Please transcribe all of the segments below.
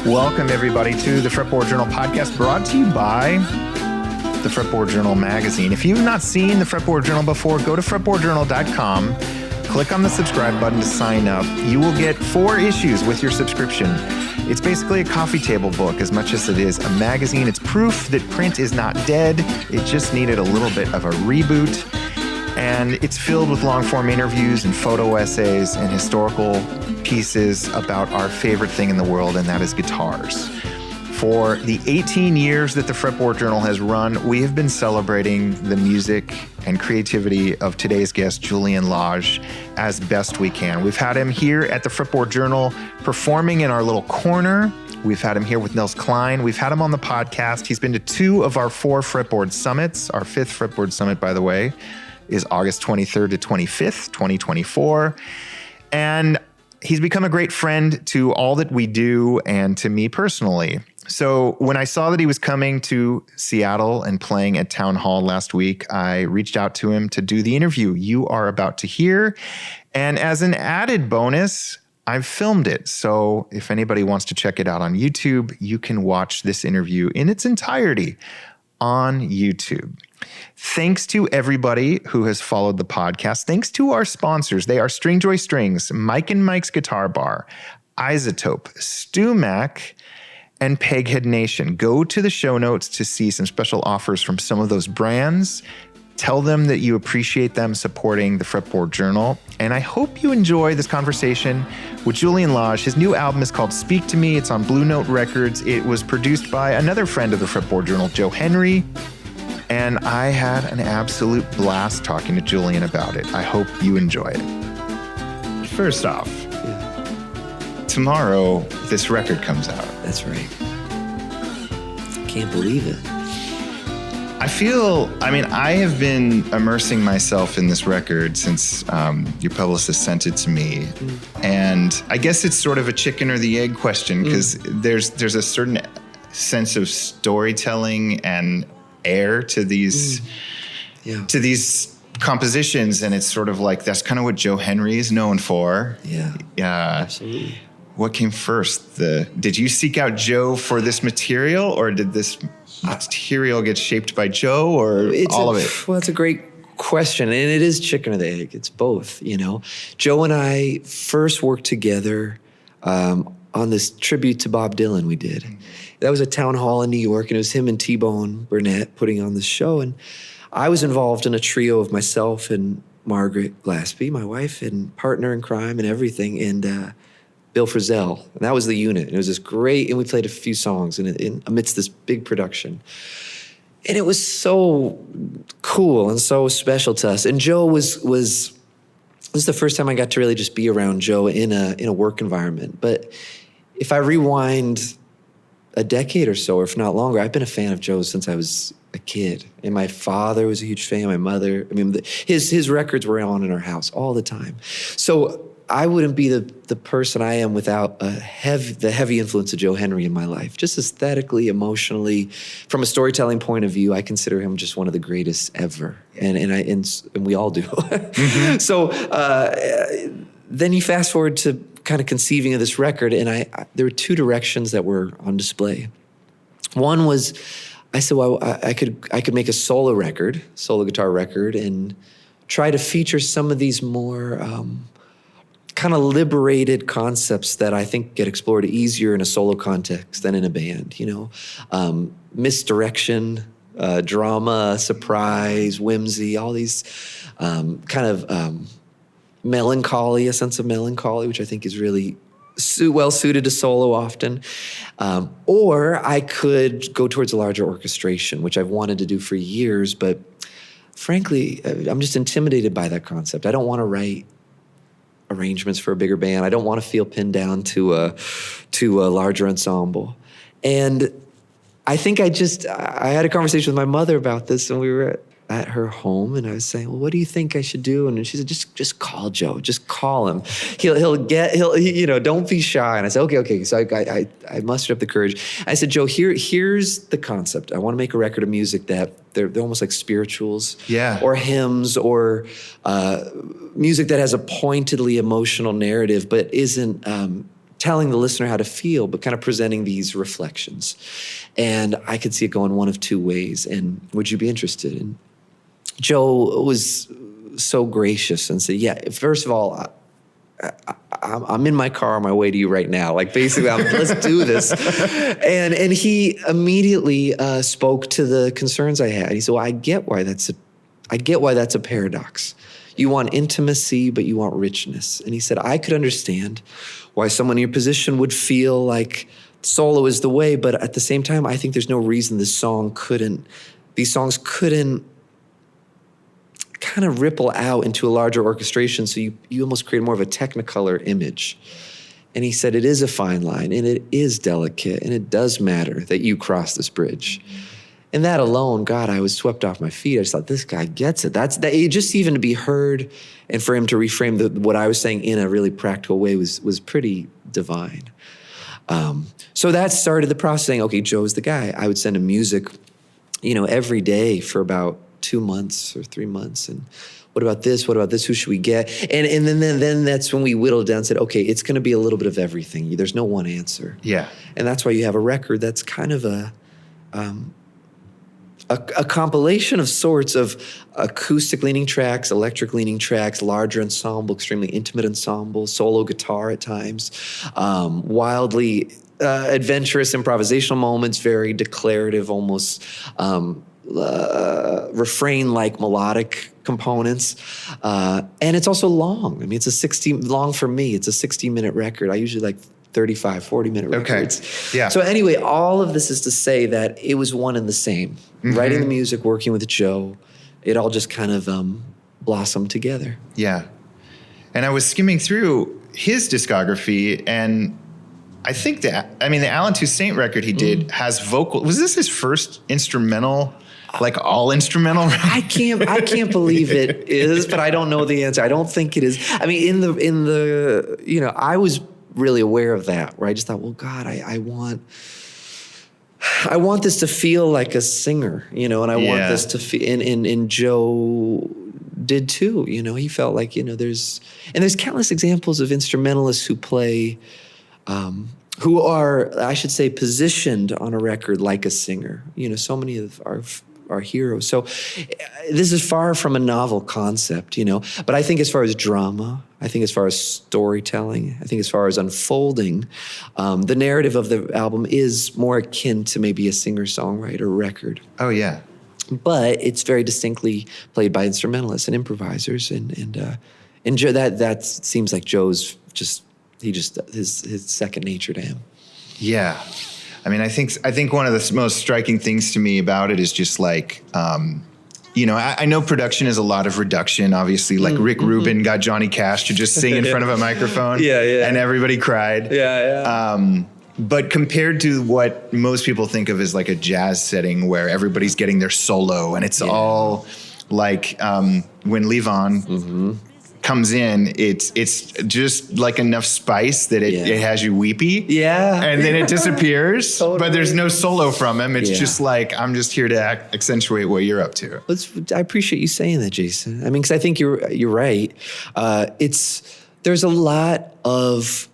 Welcome, everybody, to the Fretboard Journal Podcast, brought to you by the Fretboard Journal magazine. If you've not seen the Fretboard Journal before, go to fretboardjournal.com, click on the subscribe button to sign up. You will get 4 issues with your subscription. It's basically a coffee table book as much as it is a magazine. It's proof that print is not dead. It just needed a little bit of a reboot. And it's filled with long-form interviews and photo essays and historical pieces about our favorite thing in the world, and that is guitars. For the 18 years that the Fretboard Journal has run, we have been celebrating the music and creativity of today's guest, Julian Lage, as best we can. We've had him here at the Fretboard Journal performing in our little corner. We've had him here with Nils Klein. We've had him on the podcast. He's been to 2 of our 4 Fretboard Summits. Our 5th Fretboard Summit, by the way, is August 23rd to 25th, 2024. And he's become a great friend to all that we do and to me personally. So when I saw that he was coming to Seattle and playing at Town Hall last week, I reached out to him to do the interview you are about to hear. And as an added bonus, I've filmed it. So if anybody wants to check it out on YouTube, you can watch this interview in its entirety on YouTube. Thanks to everybody who has followed the podcast. Thanks to our sponsors. They are Stringjoy Strings, Mike and Mike's Guitar Bar, Isotope, Stu Mac, and Peghead Nation. Go to the show notes to see some special offers from some of those brands. Tell them that you appreciate them supporting the Fretboard Journal. And I hope you enjoy this conversation with Julian Lage. His new album is called Speak to Me. It's on Blue Note Records. It was produced by another friend of the Fretboard Journal, Joe Henry. And I had an absolute blast talking to Julian about it. I hope you enjoy it. First off, tomorrow this record comes out. That's right. Can't believe it. I have been immersing myself in this record since your publicist sent it to me. And I guess it's sort of a chicken or the egg question, because there's a certain sense of storytelling and air to these compositions, and it's sort of like that's kind of what Joe Henry is known for. Yeah, absolutely. What came first? Did you seek out Joe for this material, or did this material get shaped by Joe, or all of it? Well, that's a great question, and it is chicken or the egg. It's both, Joe and I first worked together on this tribute to Bob Dylan we did. That was at Town Hall in New York, and it was him and T-Bone Burnett putting on this show. And I was involved in a trio of myself and Margaret Glaspie, my wife, and partner in crime and everything, and Bill Frisell. And that was the unit. And it was this great, and we played a few songs amidst this big production. And it was so cool and so special to us. And Joe this is the first time I got to really just be around Joe in a work environment. But if I rewind a decade or so, or if not longer, I've been a fan of Joe's since I was a kid. And my father was a huge fan, my mother. His records were on in our house all the time. So I wouldn't be the person I am without the heavy influence of Joe Henry in my life. Just aesthetically, emotionally, from a storytelling point of view, I consider him just one of the greatest ever. And we all do. Mm-hmm. So then you fast forward to kind of conceiving of this record, and there were 2 directions that were on display. One was, I said, well, I could make a solo guitar record, and try to feature some of these more kind of liberated concepts that I think get explored easier in a solo context than in a band. Misdirection, drama, surprise, whimsy, all these kind of melancholy, a sense of melancholy, which I think is really well suited to solo often. Or I could go towards a larger orchestration, which I've wanted to do for years, but frankly, I'm just intimidated by that concept. I don't want to write arrangements for a bigger band. I don't want to feel pinned down to a larger ensemble. And I think I had a conversation with my mother about this, and we were at her home, and I was saying, well, what do you think I should do? And she said, just call Joe. Just call him. He'll don't be shy. And I said, okay. So I mustered up the courage. I said, Joe, here's the concept. I want to make a record of music that they're almost like spirituals, or hymns, or music that has a pointedly emotional narrative, but isn't telling the listener how to feel, but kind of presenting these reflections. And I could see it going one of two ways. And would you be interested? And Joe was so gracious and said, yeah, first of all, I'm in my car on my way to you right now. Like basically, let's do this. And he immediately spoke to the concerns I had. He said, well, I get why that's a paradox. You want intimacy, but you want richness. And he said, I could understand why someone in your position would feel like solo is the way, but at the same time, I think there's no reason these songs couldn't kind of ripple out into a larger orchestration, so you almost create more of a technicolor image. And he said, it is a fine line, and it is delicate, and it does matter that you cross this bridge. And that alone, God, I was swept off my feet. I just thought, this guy gets it. Just even to be heard and for him to reframe what I was saying in a really practical way was pretty divine. So that started the process saying, okay, Joe's the guy. I would send him music, every day for about 2 months or 3 months. And what about this? What about this? Who should we get? And then that's when we whittled down and said, okay, it's going to be a little bit of everything. There's no one answer. Yeah. And that's why you have a record that's kind of a compilation of sorts of acoustic leaning tracks, electric leaning tracks, larger ensemble, extremely intimate ensemble, solo guitar at times, wildly adventurous improvisational moments, very declarative, almost refrain-like melodic components. And it's also long. I mean, long for me. It's a 60-minute record. I usually like 35, 40-minute records. Okay. Yeah. So anyway, all of this is to say that it was one and the same. Mm-hmm. Writing the music, working with Joe, it all just kind of blossomed together. Yeah. And I was skimming through his discography, and I think the Alan Toussaint record he did has vocal. Was this his first instrumental, like all instrumental? I can't believe it is, but I don't know the answer. I don't think it is. I mean, in the I was really aware of that, where I just thought, well, God, I want this to feel like a singer, and I want this to feel, and Joe did too, he felt like, there's countless examples of instrumentalists who play, who are, I should say, positioned on a record like a singer, so many of our heroes. So this is far from a novel concept, but I think as far as drama, I think as far as storytelling, I think as far as unfolding, the narrative of the album is more akin to maybe a singer-songwriter record. Oh, yeah. But it's very distinctly played by instrumentalists and improvisers, and Joe, that seems like Joe's his second nature to him. Yeah. I mean, I think one of the most striking things to me about it is just like, I know production is a lot of reduction, obviously. Like Rick Rubin got Johnny Cash to just sing in front of a microphone. Yeah. And everybody cried. Yeah. But compared to what most people think of as like a jazz setting where everybody's getting their solo and it's all like when Levon comes in, it's just like enough spice that it has you weepy. Yeah. And then it disappears, totally. But there's no solo from him. It's just like, I'm just here to accentuate what you're up to. I appreciate you saying that, Jason. I mean, because I think you're right. There's a lot of,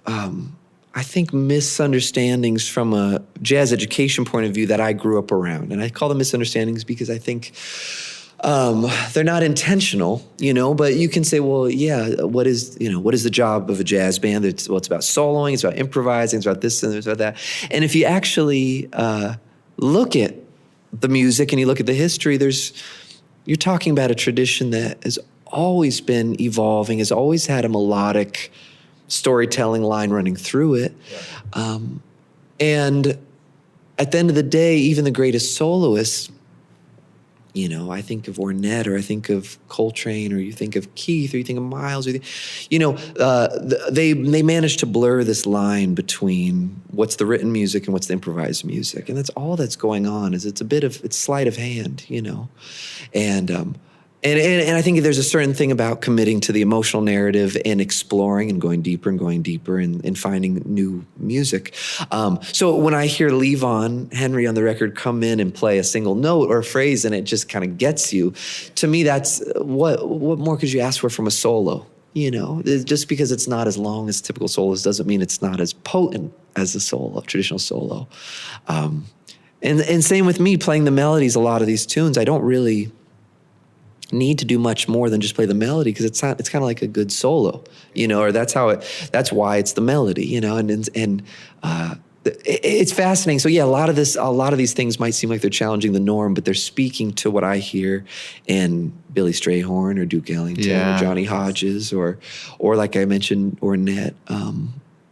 I think, misunderstandings from a jazz education point of view that I grew up around. And I call them misunderstandings because I think they're not intentional, but you can say, well, yeah, what is the job of a jazz band? It's about soloing, it's about improvising, it's about this and it's about that. And if you actually look at the music and you look at the history, you're talking about a tradition that has always been evolving, has always had a melodic storytelling line running through it. Yeah. And at the end of the day, even the greatest soloists, I think of Ornette, or I think of Coltrane, or you think of Keith, or you think of Miles, or they managed to blur this line between what's the written music and what's the improvised music, and that's all that's going on. Is it's sleight of hand, And I think there's a certain thing about committing to the emotional narrative and exploring and going deeper and finding new music. So when I hear Levon Henry on the record come in and play a single note or a phrase and it just kind of gets you, to me that's what more could you ask for from a solo? Just because it's not as long as typical solos doesn't mean it's not as potent as the solo, traditional solo. And same with me playing the melodies. A lot of these tunes, I don't really need to do much more than just play the melody, because it's kind of like a good solo, or that's why it's the melody, and it's fascinating. So yeah, a lot of these things might seem like they're challenging the norm, but they're speaking to what I hear in Billy Strayhorn or Duke Ellington or Johnny Hodges or like I mentioned, Ornette,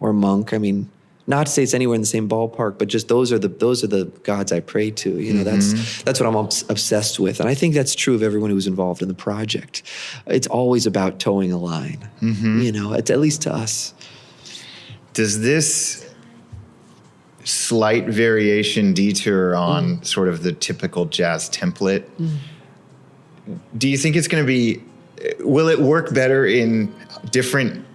or Monk. I mean, not to say it's anywhere in the same ballpark, but just those are the gods I pray to. That's what I'm obsessed with, and I think that's true of everyone who was involved in the project. It's always about towing a line, at least to us. Does this slight variation detour on sort of the typical jazz template, do you think it's going to be, will it work better in different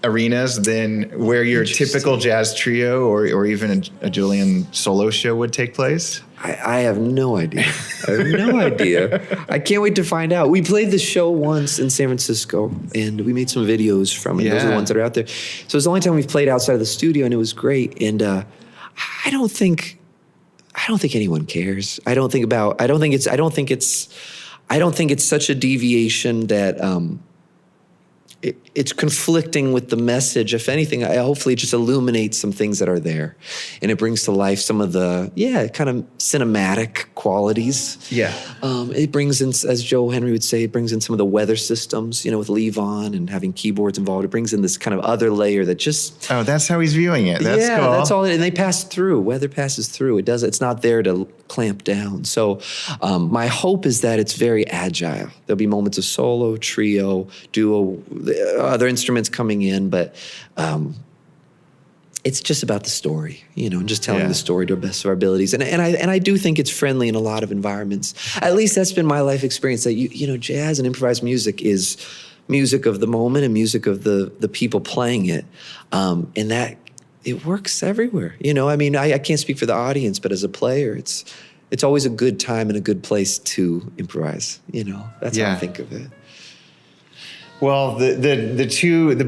arenas than where your typical jazz trio or even a Julian solo show would take place? I have no idea. I can't wait to find out. We played the show once in San Francisco, and we made some videos from it. Those are the ones that are out there. So it's the only time we've played outside of the studio, and it was great. And I don't think anyone cares. I don't think it's such a deviation that it's conflicting with the message. If anything, hopefully it just illuminates some things that are there, and it brings to life some of the kind of cinematic qualities. Yeah. It brings in, as Joe Henry would say, it brings in some of the weather systems, with Levon and having keyboards involved. It brings in this kind of other layer that just... Oh, that's how he's viewing it. That's cool. That's all. And they pass through. Weather passes through. It's not there to clamp down. So my hope is that it's very agile. There'll be moments of solo, trio, duo, other instruments coming in, but it's just about the story, and just telling the story to the best of our abilities. And I do think it's friendly in a lot of environments. At least that's been my life experience, that jazz and improvised music is music of the moment and music of the people playing it. And that it works everywhere. I mean, I can't speak for the audience, but as a player, it's always a good time and a good place to improvise. That's how I think of it. Well, the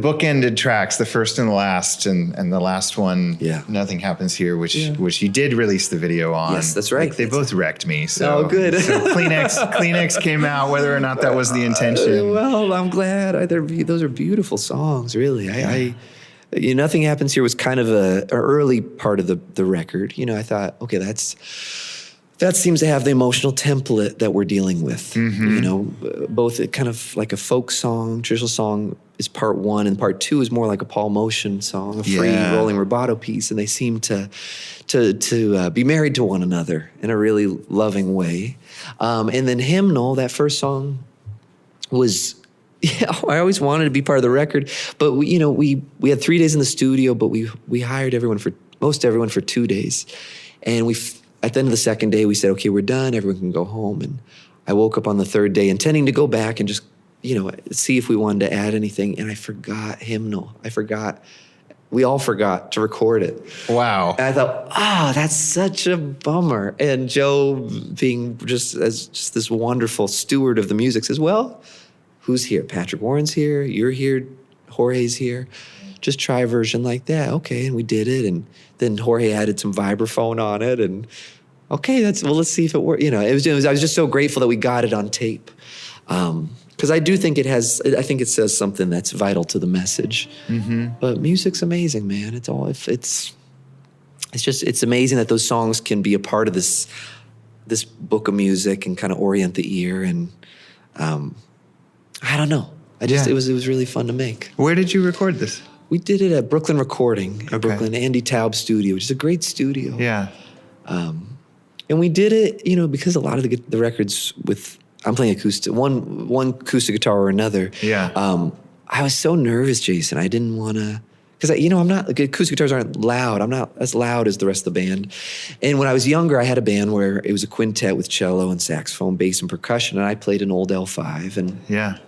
bookended tracks, the first and the last, and the last one, Nothing Happens Here, which you did release the video on. Yes, that's right. They both wrecked me. So, good. So Kleenex came out, whether or not that was the intention. Well, I'm glad. Those are beautiful songs, really. Nothing Happens Here was kind of an early part of the record. I thought, okay, that seems to have the emotional template that we're dealing with. Both kind of like a folk song, traditional song is part one, and part two is more like a Paul Motion song, a free rolling rubato piece, and they seem to be married to one another in a really loving way. And then Hymnal, that first song, was... I always wanted to be part of the record, but we had 3 days in the studio, but we hired most everyone for 2 days, and at the end of the second day, we said, okay, we're done. Everyone can go home. And I woke up on the third day intending to go back and just, see if we wanted to add anything. And I forgot Hymnal. We all forgot to record it. Wow. And I thought, that's such a bummer. And Joe, being just this wonderful steward of the music, says, well, who's here? Patrick Warren's here. You're here. Jorge's here. Just try a version like that. Okay, and we did it. And then Jorge added some vibraphone on it, and okay, let's see if it works. I was just so grateful that we got it on tape, because I do think I think it says something that's vital to the message. But music's amazing, man. It's amazing that those songs can be a part of this book of music and kind of orient the ear. And I don't know. It was really fun to make. Where did you record this? We did it at Brooklyn Recording, at Brooklyn, Andy Taub's studio, which is a great studio. Yeah. And we did it, because a lot of the records I'm playing acoustic, one acoustic guitar or another. Yeah. I was so nervous, Jason. I didn't want to, because I'm not, acoustic guitars aren't loud. I'm not as loud as the rest of the band. And when I was younger, I had a band where it was a quintet with cello and saxophone, bass and percussion, and I played an old L5. And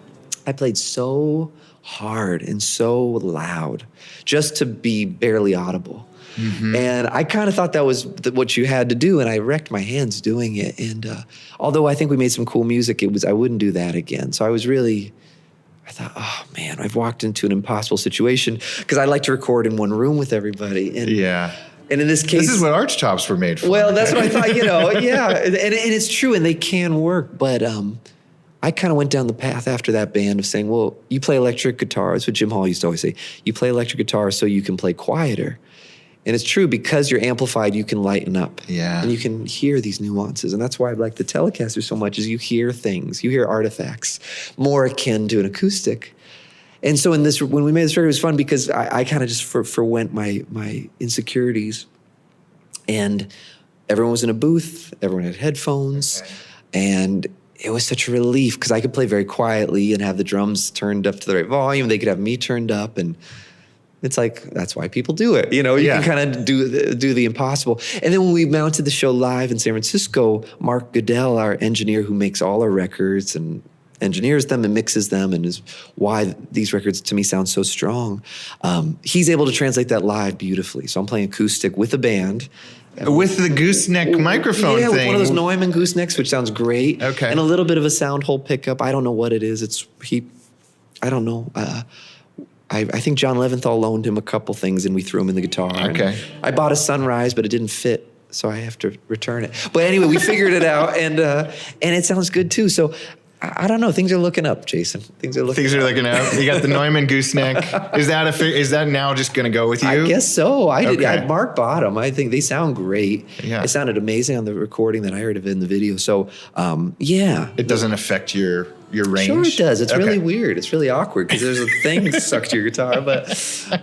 I played so hard and so loud just to be barely audible. And I kind of thought that was what you had to do, and I wrecked my hands doing it. And although I think we made some cool music, I wouldn't do that again. So I was really I thought, oh man, I've walked into an impossible situation because I like to record in one room with everybody. And and in this case, this is what arch tops were made for. Well, that's what I thought, yeah. And it's true, and they can work. But I kind of went down the path after that band of saying, well, you play electric guitar. That's what Jim Hall used to always say. You play electric guitar so you can play quieter. And it's true, because you're amplified, you can lighten up. Yeah. And you can hear these nuances. And that's why I like the Telecaster so much, is you hear things, you hear artifacts, more akin to an acoustic. And so when we made this record, it was fun because I kind of just forwent my insecurities. And everyone was in a booth, everyone had headphones, and it was such a relief because I could play very quietly and have the drums turned up to the right volume. They could have me turned up, and it's like, that's why people do it. You can kind of do the impossible. And then when we mounted the show live in San Francisco, Mark Goodell, our engineer who makes all our records and engineers them and mixes them and is why these records to me sound so strong, he's able to translate that live beautifully. So I'm playing acoustic with a band. With the gooseneck microphone thing. With one of those Neumann goosenecks, which sounds great. Okay. And a little bit of a sound hole pickup. I don't know what it is. I don't know. I think John Leventhal loaned him a couple things and we threw them in the guitar. Okay. I bought a Sunrise, but it didn't fit, so I have to return it. But anyway, we figured it out, and it sounds good too. So I don't know. Things are looking up, Jason. Things are looking up. You got the Neumann gooseneck. Is that now just going to go with you? I guess so. Okay. Mark bought them. I think they sound great. Yeah. It sounded amazing on the recording that I heard of it in the video. So, yeah. It doesn't affect your range? Sure it does. It's Okay. really weird. It's really awkward because there's a thing stuck to your guitar, but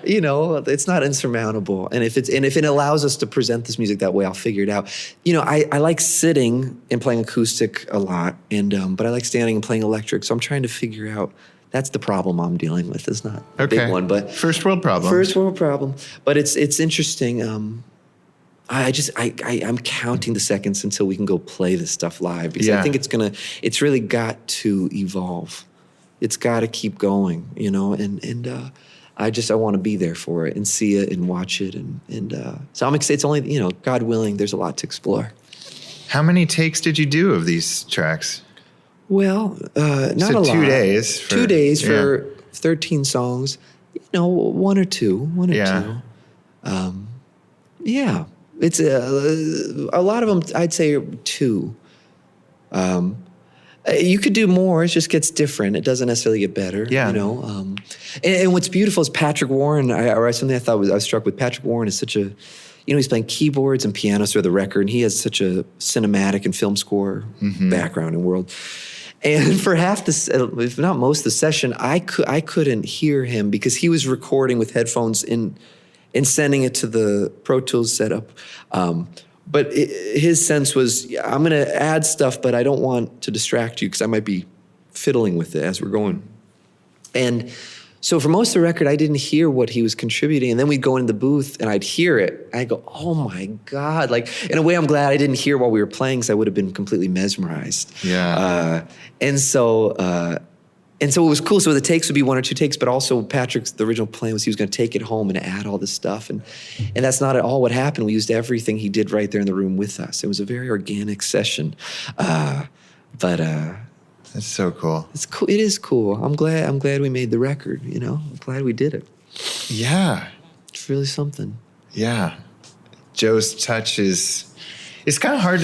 it's not insurmountable. And if it allows us to present this music that way, I'll figure it out. I like sitting and playing acoustic a lot, and but I like standing and playing electric. So I'm trying to figure out. That's the problem I'm dealing with. It's not a big one, but first world problem. First world problem. But it's interesting. I'm counting the seconds until we can go play this stuff live because I think it's really got to evolve. It's got to keep going, and I want to be there for it and see it and watch it. And so I'm excited. It's only, God willing, there's a lot to explore. How many takes did you do of these tracks? Well, not a lot. 2 days. 2 days for 13 songs, one or two. Yeah. It's a lot of them, I'd say two. You could do more. It just gets different. It doesn't necessarily get better. Yeah. And what's beautiful is Patrick Warren. I was struck with Patrick Warren is such a, he's playing keyboards and pianos for the record, and he has such a cinematic and film score background and world. And for half this, if not most of the session, I couldn't hear him because he was recording with headphones and sending it to the Pro Tools setup. But his sense was, I'm going to add stuff, but I don't want to distract you because I might be fiddling with it as we're going. And so for most of the record, I didn't hear what he was contributing. And then we'd go into the booth and I'd hear it. I'd go, oh my God. Like, in a way, I'm glad I didn't hear while we were playing because I would have been completely mesmerized. Yeah. And so it was cool. So the takes would be 1 or 2 takes, but also the original plan was he was going to take it home and add all this stuff. And that's not at all what happened. We used everything he did right there in the room with us. It was a very organic session. But that's so cool. It's cool. It is cool. I'm glad we made the record, I'm glad we did it. Yeah. It's really something. Yeah. Joe's touch it's kind of hard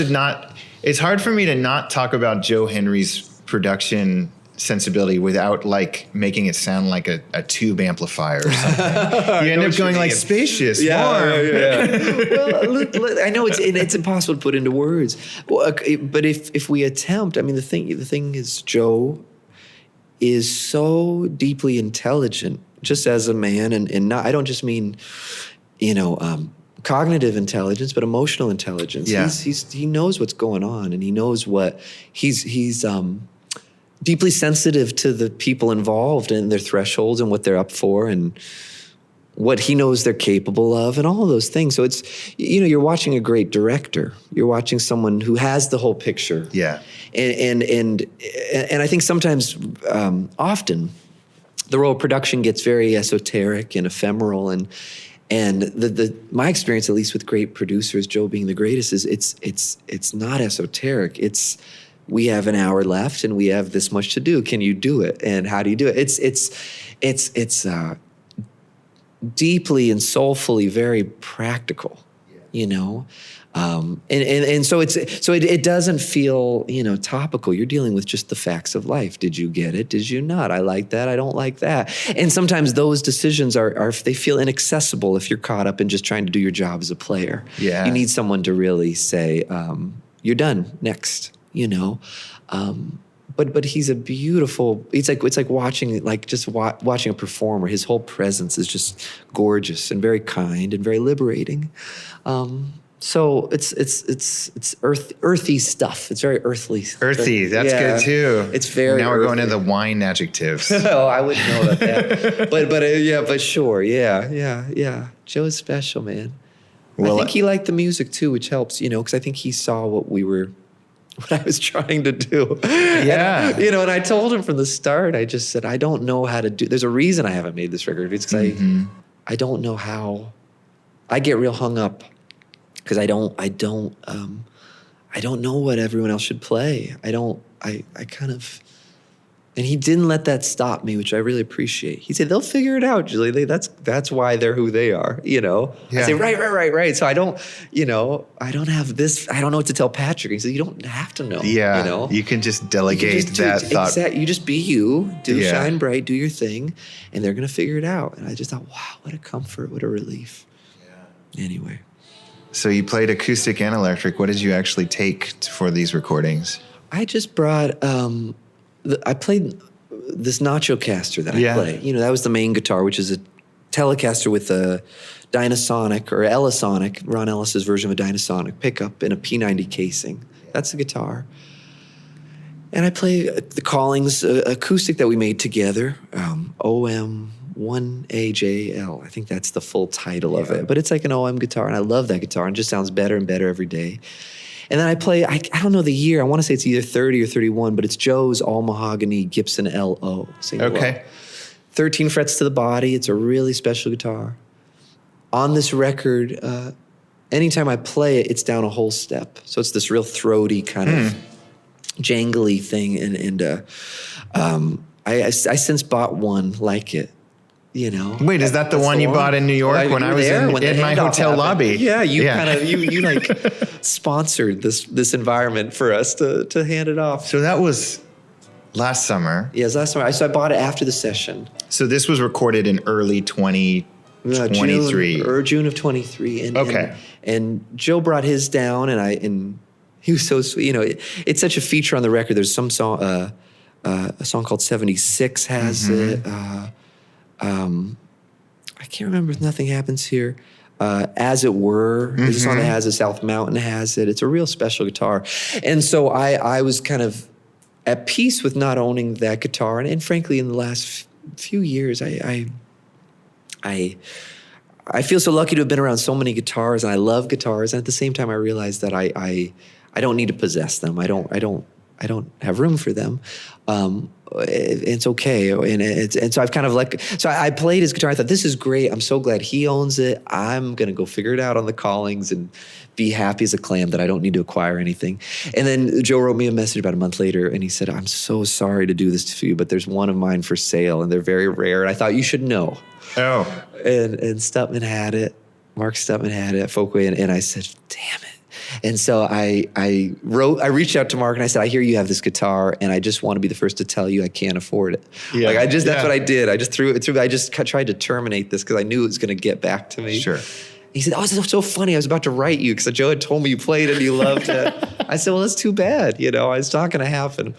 it's hard for me to not talk about Joe Henry's production sensibility without making it sound like a tube amplifier or something. You end up going spacious, warm. Yeah. Well, look, I know it's impossible to put into words. Well, but if we attempt, the thing is, Joe is so deeply intelligent, just as a man, and not. I don't just mean, cognitive intelligence, but emotional intelligence. Yeah. He knows what's going on, and he knows what he's deeply sensitive to the people involved and their thresholds and what they're up for and what he knows they're capable of and all of those things. So it's, you're watching a great director. You're watching someone who has the whole picture. Yeah. And I think sometimes, often, the role of production gets very esoteric and ephemeral. And my experience, at least with great producers, Joe being the greatest, is it's not esoteric. It's we have an hour left and we have this much to do. Can you do it? And how do you do it? It's deeply and soulfully very practical, you know? And so it doesn't feel, you know, topical. You're dealing with just the facts of life. Did you get it? Did you not? I like that. I don't like that. And sometimes those decisions are they feel inaccessible if you're caught up in just trying to do your job as a player. Yeah. You need someone to really say, you're done, next, you know? But he's a beautiful, it's like watching, watching a performer. His whole presence is just gorgeous and very kind and very liberating. So it's earthy stuff. It's very earthly. Earthy, that's good too. It's very. Now we're going earthy. into the wine adjectives. Oh, I wouldn't know about that. but sure, yeah. Joe is special, man. Well, I think he liked the music too, which helps, you know, because I think he saw what I was trying to do. Yeah. And, you know, and I told him from the start, I just said, I don't know how to do. There's a reason I haven't made this record. It's because I don't know how. I get real hung up. Because I don't know what everyone else should play. And he didn't let that stop me, which I really appreciate. He said, they'll figure it out, Julie. That's why they're who they are, you know? Yeah. I say, right. So I don't have this, I don't know what to tell Patrick. He said, you don't have to know. Yeah, you know? You can just delegate that thought. Exactly. You just be you, shine bright, do your thing, and they're going to figure it out. And I just thought, wow, what a comfort, what a relief. Yeah. Anyway. So you played acoustic and electric. What did you actually take for these recordings? I just brought, I played this Nachocaster that I play. You know, that was the main guitar, which is a Telecaster with a Dynasonic or Ellisonic, Ron Ellis's version of a Dynasonic pickup in a P90 casing. That's the guitar. And I play the Callings acoustic that we made together, OM1AJL. I think that's the full title of it. But it's like an OM guitar, and I love that guitar, and it just sounds better and better every day. And then I play, I don't know the year, I want to say it's either 30 or 31, but it's Joe's all mahogany Gibson LO. Okay. 13 frets to the body. It's a really special guitar. On this record, anytime I play it, it's down a whole step. So it's this real throaty kind of jangly thing. And I since bought one like it. You know. Wait, is that the one you bought in New York when I was in my hotel lobby? Yeah, you like sponsored this environment for us to hand it off. So that was last summer. Yes, last summer. So I bought it after the session. So this was recorded in early 2023. June of 23. Okay. And Joe brought his down, and he was so sweet. You know, it's such a feature on the record. There's some song, a song called 76 has it. I can't remember if Nothing Happens Here. As It Were, there's a song that has it. South Mountain has it. It's a real special guitar. And so I was kind of at peace with not owning that guitar. And frankly, in the last few years, I feel so lucky to have been around so many guitars, and I love guitars. And at the same time, I realize that I don't need to possess them. I don't have room for them. It's okay. And so I've kind of I played his guitar. I thought, this is great. I'm so glad he owns it. I'm going to go figure it out on the Callings and be happy as a clam that I don't need to acquire anything. And then Joe wrote me a message about a month later, and he said, I'm so sorry to do this to you, but there's one of mine for sale, and they're very rare. And I thought, you should know. Oh. And Stutman had it. Mark Stutman had it at Folkway, and I said, damn it. And so I reached out to Mark and I said, I hear you have this guitar, and I just want to be the first to tell you I can't afford it. Yeah. That's what I did. I just threw it through. I just tried to terminate this because I knew it was going to get back to me. Sure. He said, oh, this is so funny. I was about to write you because Joe had told me you played it and you loved it. I said, well, that's too bad. You know, it's not going to happen.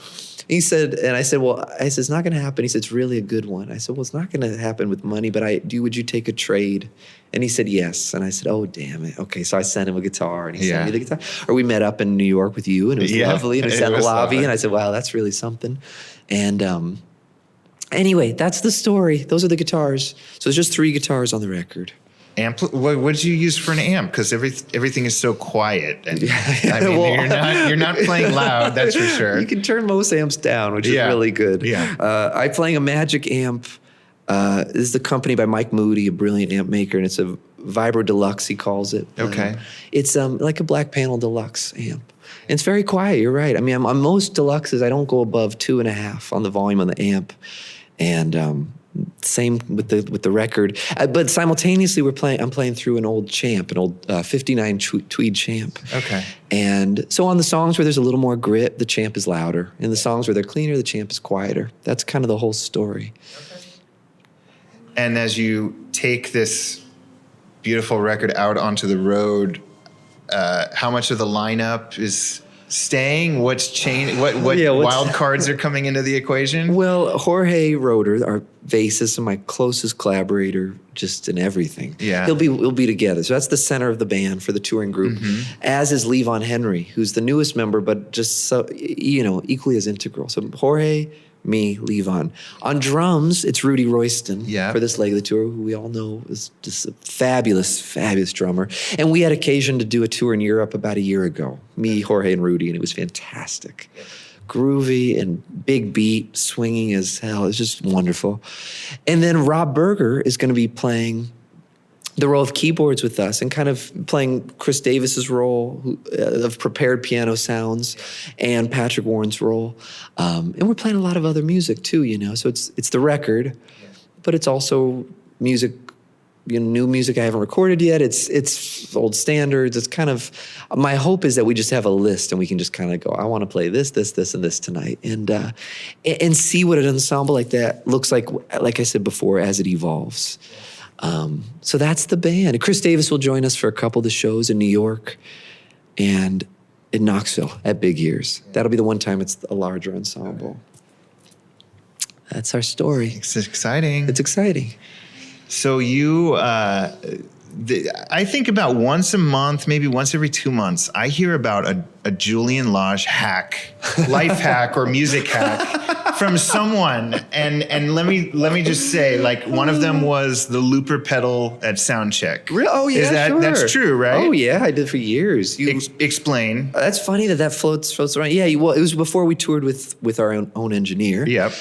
He said, and I said, it's not going to happen. He said, it's really a good one. I said, well, it's not going to happen with money, but would you take a trade? And he said, yes. And I said, oh, damn it. Okay. So I sent him a guitar, and he sent me the guitar. Or we met up in New York with you, and it was lovely. And we sat in the lobby, and I said, wow, that's really something. And anyway, that's the story. Those are the guitars. So there's just 3 guitars on the record. What did you use for an amp? Because everything is so quiet. And, I mean, you're not playing loud, that's for sure. You can turn most amps down, which is really good. Yeah. I'm playing a Magic amp. This is the company by Mike Moody, a brilliant amp maker, and it's a Vibro Deluxe, he calls it. Okay. It's like a Black Panel Deluxe amp. And it's very quiet, you're right. I mean, on most Deluxes, I don't go above 2.5 on the volume on the amp. And same with the record. But simultaneously, I'm playing through an old Champ, an old 59 Tweed Champ. Okay. And so on the songs where there's a little more grit, the Champ is louder. In the songs where they're cleaner, the Champ is quieter. That's kind of the whole story. Okay. And as you take this beautiful record out onto the road, how much of the lineup is staying? What's changed? What wild cards are coming into the equation? Well, Jorge Roeder, our bassist and my closest collaborator, just in everything. Yeah. We'll be together. So that's the center of the band for the touring group. As is Levon Henry, who's the newest member, but just so, equally as integral. So Jorge, me, Levon. On drums, it's Rudy Royston for this leg of the tour, who we all know is just a fabulous, fabulous drummer. And we had occasion to do a tour in Europe about a year ago, me, Jorge, and Rudy, and it was fantastic. Groovy and big beat, swinging as hell. It's just wonderful. And then Rob Berger is going to be playing the role of keyboards with us and kind of playing Chris Davis's role of prepared piano sounds and Patrick Warren's role. And we're playing a lot of other music too, So it's the record, but it's also music, new music I haven't recorded yet. It's old standards. It's kind of, my hope is that we just have a list and we can just kind of go, I want to play this, and this tonight. And see what an ensemble like that looks like I said before, as it evolves. So that's the band. Chris Davis will join us for a couple of the shows in New York and in Knoxville at Big Ears. That'll be the one time it's a larger ensemble. That's our story. It's exciting. It's exciting. So you, I think about once a month, maybe once every 2 months, I hear about a Julian Lage hack, life hack or music hack from someone. And let me just say, like, one of them was the looper pedal at soundcheck. Really? Oh yeah, sure. That's true, right? Oh yeah, I did for years. Explain. That's funny that floats around. Yeah, well, it was before we toured with our own engineer. Yep.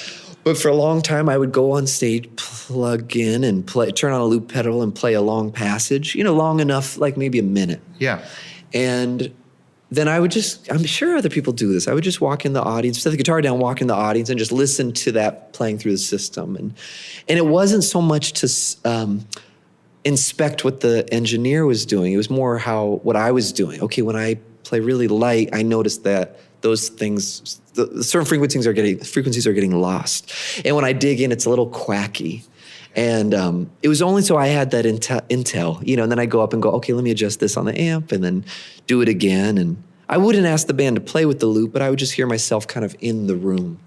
But for a long time, I would go on stage, plug in and turn on a loop pedal and play a long passage, long enough, like maybe a minute. Yeah. And then I would I'm sure other people do this. I would just walk in the audience, set the guitar down, walk in the audience and just listen to that playing through the system. And it wasn't so much to inspect what the engineer was doing. It was more what I was doing. Okay, when I play really light, I noticed that those things, the certain frequencies are getting lost. And when I dig in, it's a little quacky. And it was only so I had that intel, and then I go up and go, okay, let me adjust this on the amp and then do it again. And I wouldn't ask the band to play with the loop, but I would just hear myself kind of in the room.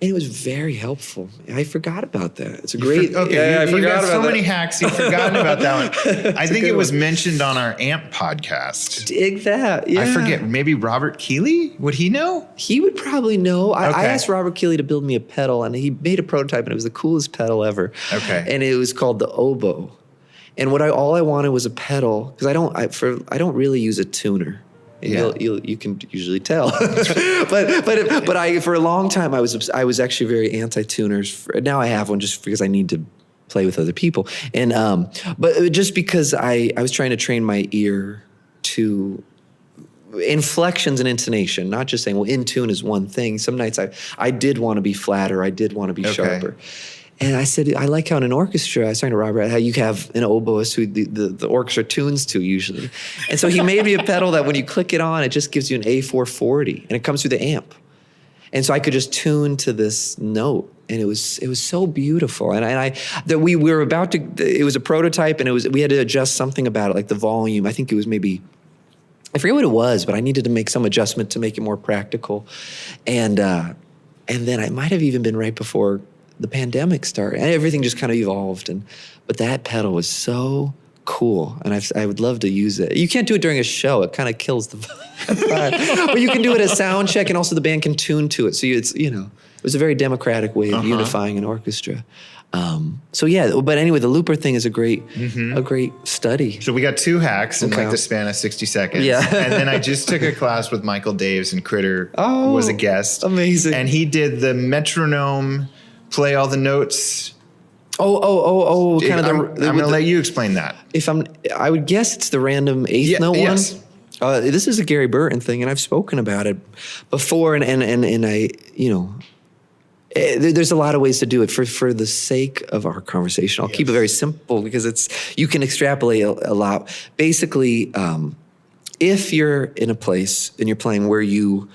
And it was very helpful. I forgot about that. It's a great... I forgot about so many hacks. You've forgotten about that one. I think it was mentioned on our AMP podcast. Dig that, yeah. I forget. Maybe Robert Keeley? Would he know? He would probably know. I asked Robert Keeley to build me a pedal, and he made a prototype, and it was the coolest pedal ever. Okay. And it was called the Oboe. And all I wanted was a pedal, because I don't really use a tuner. Yeah. You can usually tell, but I for a long time I was actually very anti-tuners. Now I have one just because I need to play with other people, and but just because I was trying to train my ear to inflections and intonation, not just saying, well, in tune is one thing. Some nights I did want to be flatter, I did want to be sharper. And I said, I like how in an orchestra, I was talking to Robert, how you have an oboist who the orchestra tunes to usually. And so he made me a pedal that when you click it on, it just gives you an A440 and it comes through the amp. And so I could just tune to this note. And it was so beautiful. And we were about to, it was a prototype and we had to adjust something about it, like the volume. I think it was maybe, I forget what it was, but I needed to make some adjustment to make it more practical. And then it might have even been right before the pandemic started, and everything just kind of evolved. But that pedal was so cool, and I would love to use it. You can't do it during a show; it kind of kills the vibe. But you can do it at sound check, and also the band can tune to it. So it was a very democratic way of unifying an orchestra. So yeah, but anyway, the looper thing is a great study. So we got 2 hacks in like the span of 60 seconds. Yeah. And then I just took a class with Michael Daves, and Critter was a guest. Amazing. And he did the metronome, play all the notes. Kind of I'm going to let you explain that. I would guess it's the random eighth note yes. one. This is a Gary Burton thing, and I've spoken about it before, and I, there's a lot of ways to do it. For the sake of our conversation, I'll keep it very simple because you can extrapolate a lot. Basically, if you're in a place and you're playing where you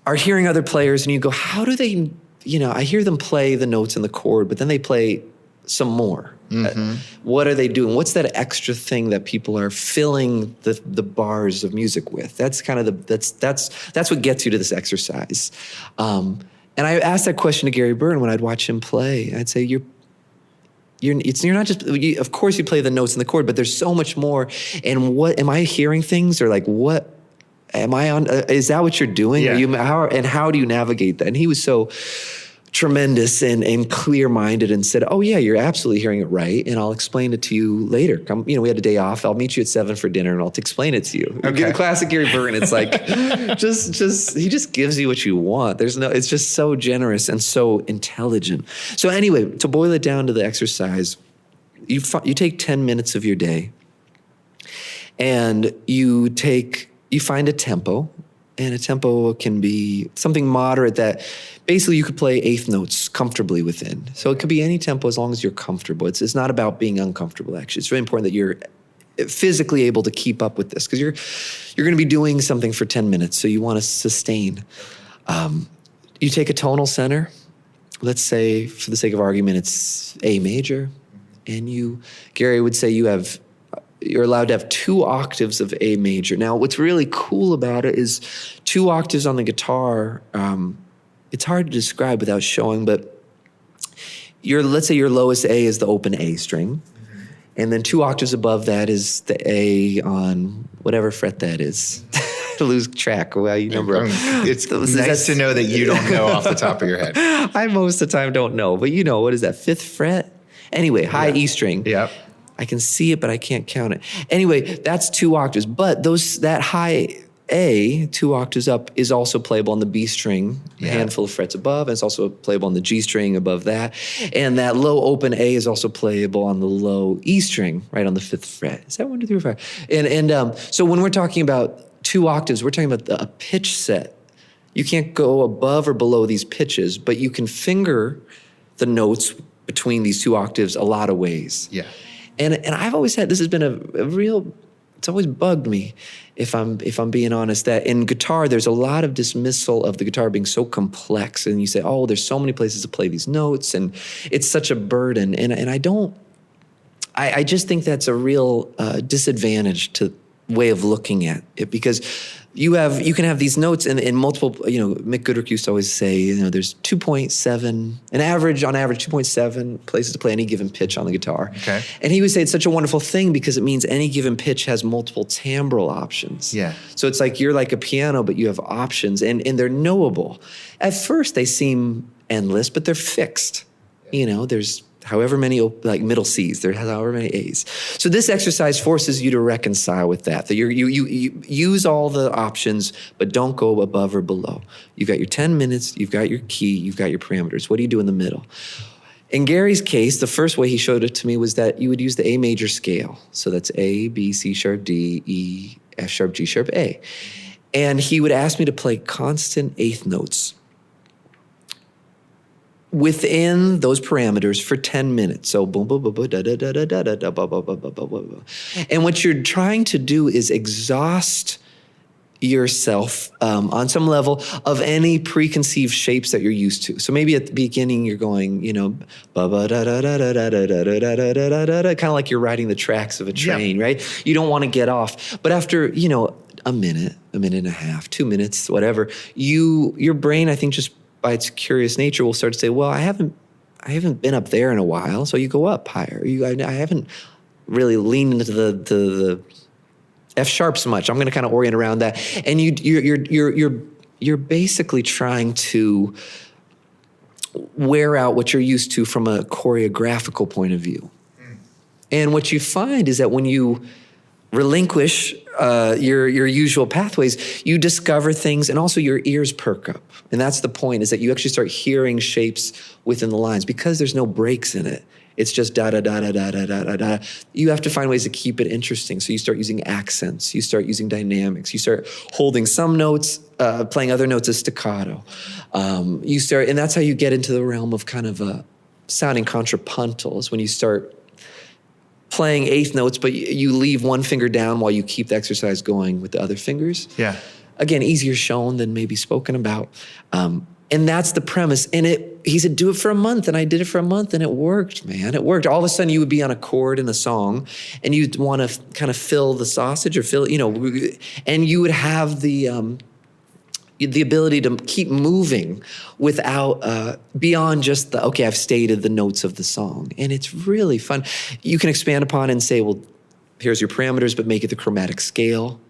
are hearing other players and you go, how do they, I hear them play the notes in the chord, but then they play some more. Mm-hmm. What are they doing? What's that extra thing that people are filling the bars of music with? That's kind of that's what gets you to this exercise. And I asked that question to Gary Burton when I'd watch him play. I'd say, you're not just, of course you play the notes in the chord, but there's so much more. And what, am I hearing things, or like, what am I on? Is that what you're doing? Yeah. How do you navigate that? And he was so tremendous and clear-minded and said, oh yeah, you're absolutely hearing it right. And I'll explain it to you later. Come, we had a day off. I'll meet you at 7 for dinner and I'll explain it to you. Okay. The classic Gary Burton. It's like, he just gives you what you want. It's just so generous and so intelligent. So anyway, to boil it down to the exercise, you take 10 minutes of your day and you find a tempo. And a tempo can be something moderate that basically you could play eighth notes comfortably within. So it could be any tempo as long as you're comfortable. It's not about being uncomfortable, actually. It's really important that you're physically able to keep up with this because you're going to be doing something for 10 minutes, so you want to sustain. You take a tonal center. Let's say, for the sake of argument, it's A major. And Gary would say you're allowed to have 2 octaves of A major. Now, what's really cool about it is 2 octaves on the guitar. It's hard to describe without showing, but let's say your lowest A is the open A string. Mm-hmm. And then 2 octaves above that is the A on whatever fret that is. To lose track. Well, you number. It's nice to know that you don't know off the top of your head. I most of the time don't know, but what is that, 5th fret? Anyway, high E string. Yep. I can see it, but I can't count it. Anyway, that's 2 octaves. But that high A, 2 octaves up, is also playable on the B string, a handful of frets above, and it's also playable on the G string above that. And that low open A is also playable on the low E string, right on the 5th fret. Is that 1, 2, 3, 4, 5? And so when we're talking about 2 octaves, we're talking about a pitch set. You can't go above or below these pitches, but you can finger the notes between these 2 octaves a lot of ways. Yeah. And I've always had, this has been a real, it's always bugged me, if I'm being honest, that in guitar, there's a lot of dismissal of the guitar being so complex. And you say, oh, there's so many places to play these notes, and it's such a burden. And I just think that's a real disadvantage to way of looking at it, because you can have these notes in multiple, Mick Goodrick used to always say, there's 2.7, on average 2.7 places to play any given pitch on the guitar. Okay. And he would say it's such a wonderful thing because it means any given pitch has multiple timbral options. Yeah. So it's like you're like a piano, but you have options, and they're knowable. At first they seem endless, but they're fixed. There's however many middle C's, there has however many A's. So this exercise forces you to reconcile with that you use all the options, but don't go above or below. You've got your 10 minutes, you've got your key, you've got your parameters. What do you do in the middle? In Gary's case, the first way he showed it to me was that you would use the A major scale. So that's A, B, C sharp, D, E, F sharp, G sharp, A. And he would ask me to play constant eighth notes within those parameters for 10 minutes. So boom, boom, boom, boom, da, da, da, da, da, da, da, ba, ba, ba, ba, ba, ba. And what you're trying to do is exhaust yourself on some level of any preconceived shapes that you're used to. So maybe at the beginning you're going, ba ba da da da da da da da da da da da da, kind of like you're riding the tracks of a train, right? You don't want to get off. But after, a minute and a half, 2 minutes, whatever, your brain, I think, just by its curious nature, will start to say, well, I haven't been up there in a while, so you go up higher. I haven't really leaned into the F sharps much. I'm going to kind of orient around that, and you're basically trying to wear out what you're used to from a choreographical point of view. And what you find is that when you relinquish your usual pathways, you discover things, and also your ears perk up. And that's the point, is that you actually start hearing shapes within the lines because there's no breaks in it. It's just da da da da da da da da da. You have to find ways to keep it interesting. So you start using accents. You start using dynamics. You start holding some notes, playing other notes as staccato. And that's how you get into the realm of kind of sounding contrapuntal. Is when you start playing eighth notes, but you leave one finger down while you keep the exercise going with the other fingers. Yeah. Again, easier shown than maybe spoken about. And that's the premise. And he said, do it for a month. And I did it for a month and it worked, man. It worked. All of a sudden you would be on a chord in a song and you'd want to kind of fill the sausage or and you would have the ability to keep moving without, beyond just okay, I've stated the notes of the song. And it's really fun. You can expand upon it and say, well, here's your parameters, but make it the chromatic scale.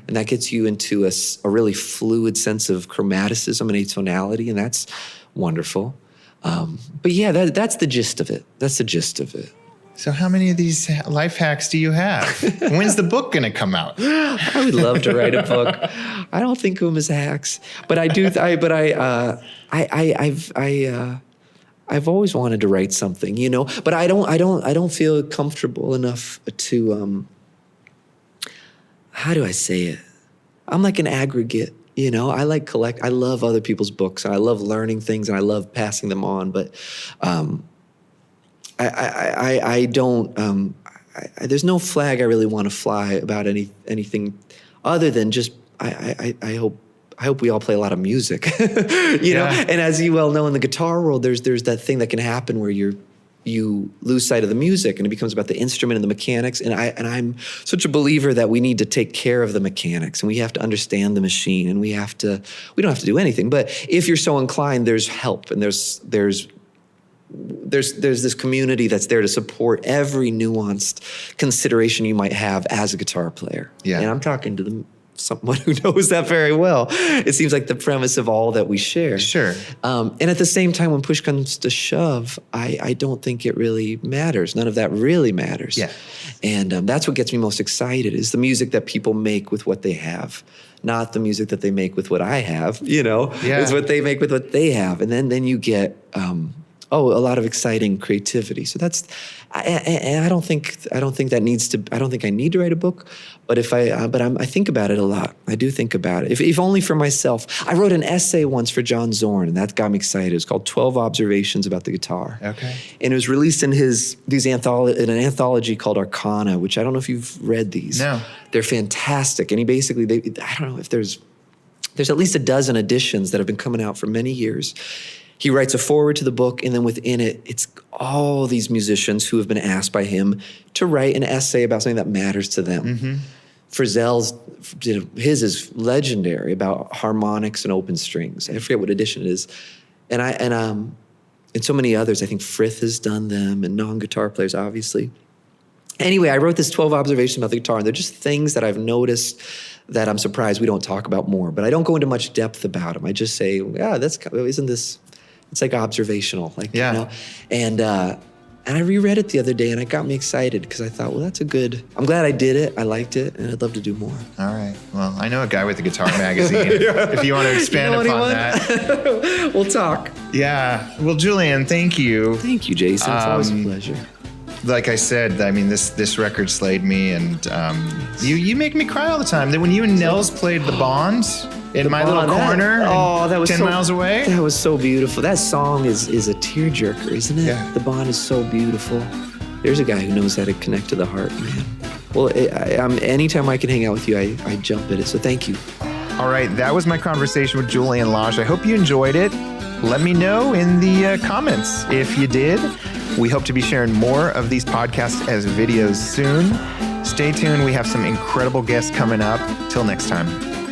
And that gets you into a really fluid sense of chromaticism and atonality, and that's wonderful. But yeah, that's the gist of it. That's the gist of it. So how many of these life hacks do you have? When's the book going to come out? I would love to write a book. I don't think of them as hacks, but I do. I've always wanted to write something, But I don't feel comfortable enough to. How do I say it? I'm like an aggregate, I love other people's books and I love learning things and I love passing them on, but I don't, there's no flag I really want to fly about anything other than just, I hope we all play a lot of music, know? And as you well know in the guitar world, there's that thing that can happen where you lose sight of the music and it becomes about the instrument and the mechanics. And I'm such a believer that we need to take care of the mechanics and we have to understand the machine and we don't have to do anything. But if you're so inclined, there's help and there's this community that's there to support every nuanced consideration you might have as a guitar player. Yeah. And I'm talking to someone who knows that very well. It seems like the premise of all that we share. Sure. And at the same time, when push comes to shove, I don't think it really matters. None of that really matters. Yeah. And that's what gets me most excited is the music that people make with what they have, not the music that they make with what I have, Yeah. It's what they make with what they have. And then you get, a lot of exciting creativity. So that's, I don't think I need to write a book, but I think about it a lot. I do think about it. If only for myself. I wrote an essay once for John Zorn, and that got me excited. It was called 12 Observations About the Guitar. Okay. And it was released in in an anthology called Arcana, which I don't know if you've read these. No. They're fantastic. And I don't know if there's at least a dozen editions that have been coming out for many years. He writes a foreword to the book, and then within it, it's all these musicians who have been asked by him to write an essay about something that matters to them. Mm-hmm. Frizzell's, his is legendary about harmonics and open strings. I forget what edition it is. And so many others. I think Frith has done them, and non-guitar players, obviously. Anyway, I wrote this 12 observations about the guitar, and they're just things that I've noticed that I'm surprised we don't talk about more. But I don't go into much depth about them. I just say, isn't this... It's like observational, And I reread it the other day, and it got me excited because I thought, well, I'm glad I did it. I liked it, and I'd love to do more. All right. Well, I know a guy with a guitar magazine. If you want to expand upon that. We'll talk. Yeah. Well, Julian, thank you. Thank you, Jason. It's always a pleasure. Like I said, this record slayed me, and you make me cry all the time. When you and Nels played The Bond in my little corner, that was 10 miles away. That was so beautiful. That song is a tearjerker, isn't it? Yeah. The Bond is so beautiful. There's a guy who knows how to connect to the heart, man. Well, anytime I can hang out with you, I jump at it. So thank you. All right, that was my conversation with Julian Lage. I hope you enjoyed it. Let me know in the comments if you did. We hope to be sharing more of these podcasts as videos soon. Stay tuned. We have some incredible guests coming up. Till next time.